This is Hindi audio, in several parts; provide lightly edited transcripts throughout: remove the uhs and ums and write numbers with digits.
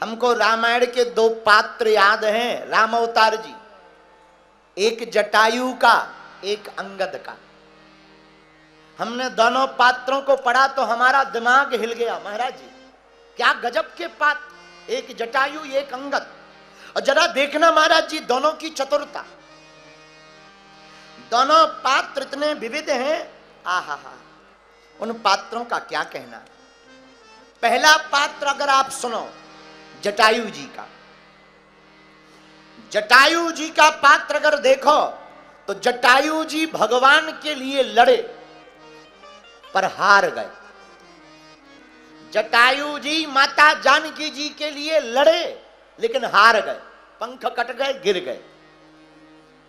हमको रामायण के दो पात्र याद हैं राम अवतार जी, एक जटायु का एक अंगद का। हमने दोनों पात्रों को पढ़ा तो हमारा दिमाग हिल गया। महाराज जी क्या गजब के पात्र, एक जटायु एक अंगद। और जरा देखना महाराज जी दोनों की चतुरता, दोनों पात्र इतने विविध हैं। आहा, उन पात्रों का क्या कहना। पहला पात्र अगर आप सुनो जटायु जी का, जटायु जी का पात्र अगर देखो तो जटायु जी भगवान के लिए लड़े पर हार गए। जटायु जी माता जानकी जी के लिए लड़े लेकिन हार गए, पंख कट गए, गिर गए।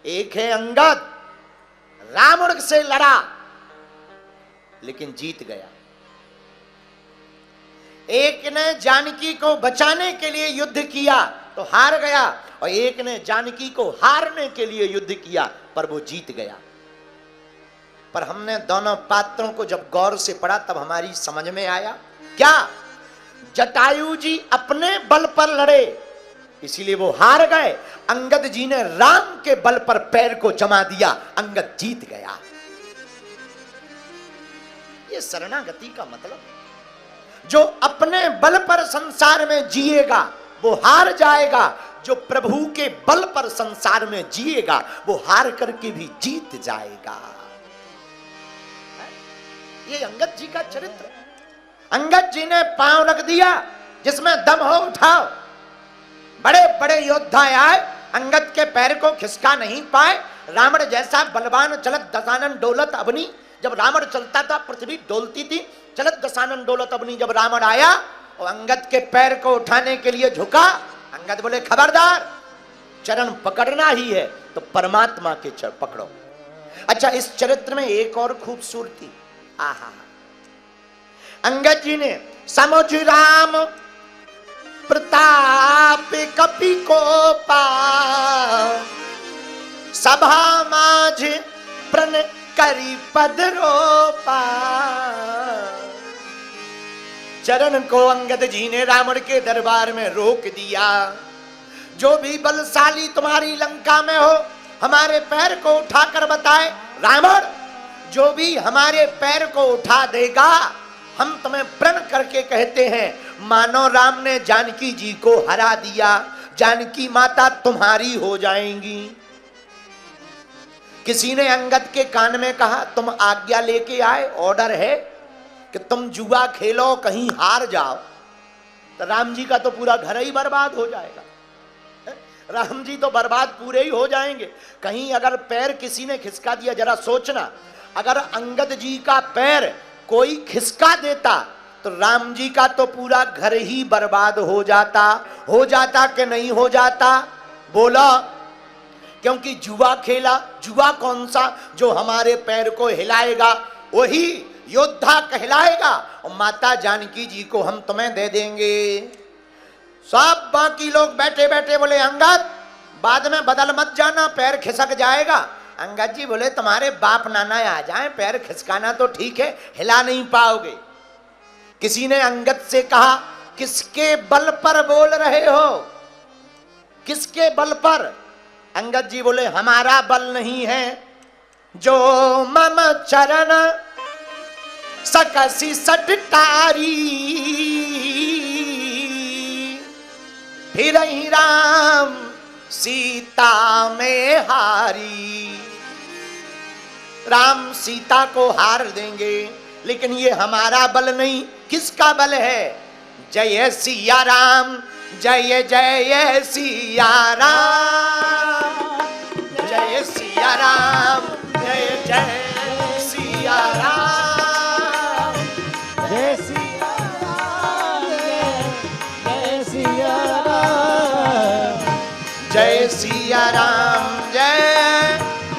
एक है अंगद, रावण से लड़ा लेकिन जीत गया। एक ने जानकी को बचाने के लिए युद्ध किया तो हार गया, और एक ने जानकी को हारने के लिए युद्ध किया पर वो जीत गया। पर हमने दोनों पात्रों को जब गौर से पढ़ा तब हमारी समझ में आया क्या, जटायु जी अपने बल पर लड़े इसीलिए वो हार गए, अंगद जी ने राम के बल पर पैर को जमा दिया, अंगद जीत गया। ये शरणागति का मतलब, जो अपने बल पर संसार में जिएगा वो हार जाएगा, जो प्रभु के बल पर संसार में जिएगा वो हार करके भी जीत जाएगा। ये अंगद जी का चरित्र। अंगद जी ने पांव रख दिया, जिसमें दम हो उठाओ। बड़े बड़े योद्धा आए, अंगद के पैर को खिसका नहीं पाए। रावण जैसा बलवान चलत दशानन डोलत अवनी, जब रावण चलता था पृथ्वी डोलती थी। चलत दशानन डोलत अवनी, जब रावण आया और अंगद के पैर को उठाने के लिए झुका, अंगद बोले खबरदार, चरण पकड़ना ही है तो परमात्मा के चरण पकड़ो। अच्छा, इस चरित्र में एक और खूबसूरती, आहा, अंगद जी ने समुझ राम प्रताप कपि को पा, सभा माझ प्रण करी पद रोपा। चरण को अंगद जी ने रावण के दरबार में रोक दिया। जो भी बलशाली तुम्हारी लंका में हो हमारे पैर को उठाकर बताए। रावण, जो भी हमारे पैर को उठा देगा हम तुम्हें प्रण करके कहते हैं, मानो राम ने जानकी जी को हरा दिया, जानकी माता तुम्हारी हो जाएंगी। किसी ने अंगद के कान में कहा, तुम आज्ञा लेके आए, ऑर्डर है कि तुम जुआ खेलो, कहीं हार जाओ तो राम जी का तो पूरा घर ही बर्बाद हो जाएगा। राम जी तो बर्बाद पूरे ही हो जाएंगे। कहीं अगर पैर किसी ने खिसका दिया, जरा सोचना, अगर अंगद जी का पैर कोई खिसका देता तो राम जी का तो पूरा घर ही बर्बाद हो जाता कि नहीं हो जाता? बोला, क्योंकि जुआ खेला। जुआ कौन सा? जो हमारे पैर को हिलाएगा वही योद्धा कहलाएगा, और माता जानकी जी को हम तुम्हें दे देंगे। सब बाकी लोग बैठे बैठे बोले, अंगद बाद में बदल मत जाना, पैर खिसक जाएगा। अंगद जी बोले, तुम्हारे बाप नाना आ जाएं, पैर खिसकाना तो ठीक है, हिला नहीं पाओगे। किसी ने अंगद से कहा, किसके बल पर बोल रहे हो, किसके बल पर? अंगद जी बोले, हमारा बल नहीं है, जो मम चरण सकसी सटटारी, फिर ही राम सीता में हारी। राम सीता को हार देंगे, लेकिन ये हमारा बल नहीं। किसका बल है? जय सिया राम, जय जय सिया राम, जय सिया राम, जय जय सिया राम, जय सिया राम, जय सिया राम, जय सिया राम, जय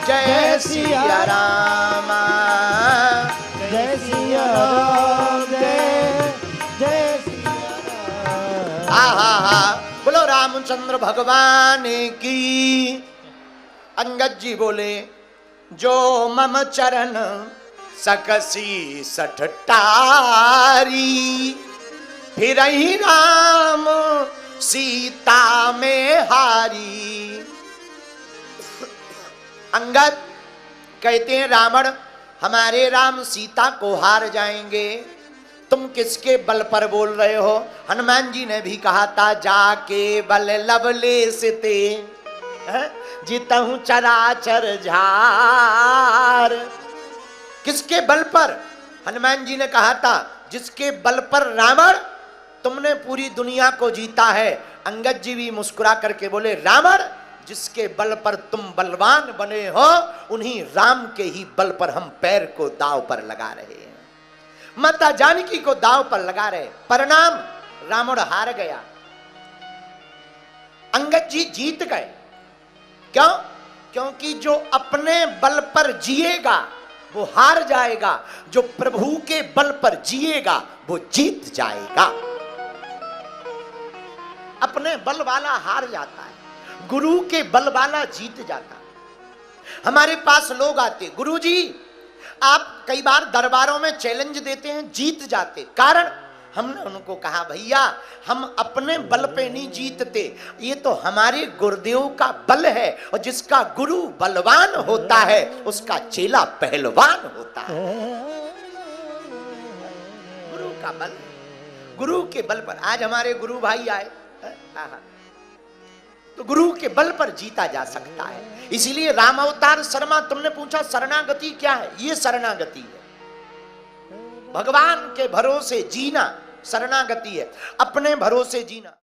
जय सिया राम, जय सिया राम, जय जय सिया राम। आहा, बोलो रामचंद्र भगवान की। अंगद जी बोले, जो मम चरण सकसी सठटारी, फिर ही राम सीता में हारी। अंगद कहते हैं रावण हमारे राम सीता को हार जाएंगे, तुम किसके बल पर बोल रहे हो? हनुमान जी ने भी कहा था जाके बल लवलेश ते जीतहूं चराचर झार। किसके बल पर? हनुमान जी ने कहा था जिसके बल पर रावण तुमने पूरी दुनिया को जीता है। अंगद जी भी मुस्कुरा करके बोले रावण जिसके बल पर तुम बलवान बने हो उन्हीं राम के ही बल पर हम पैर को दांव पर लगा रहे हैं, माता जानकी को दांव पर लगा रहे। परिणाम रावण हार गया, अंगद जी जीत गए। क्यों? क्योंकि जो अपने बल पर जिएगा वो हार जाएगा, जो प्रभु के बल पर जिएगा वो जीत जाएगा। अपने बल वाला हार जाता है, गुरु के बल वाला जीत जाता है। हमारे पास लोग आते, गुरुजी आप कई बार दरबारों में चैलेंज देते हैं, जीत जाते। कारण हमने उनको कहा भैया हम अपने बल पे नहीं जीतते, ये तो हमारे गुरुदेव का बल है, और जिसका गुरु बलवान होता है उसका चेला पहलवान होता है। गुरु का बल, गुरु के बल पर। आज हमारे गुरु भाई आए, तो गुरु के बल पर जीता जा सकता है। इसीलिए राम अवतार शर्मा, तुमने पूछा शरणागति क्या है? ये शरणागति है, भगवान के भरोसे जीना शरणागति है, अपने भरोसे जीना।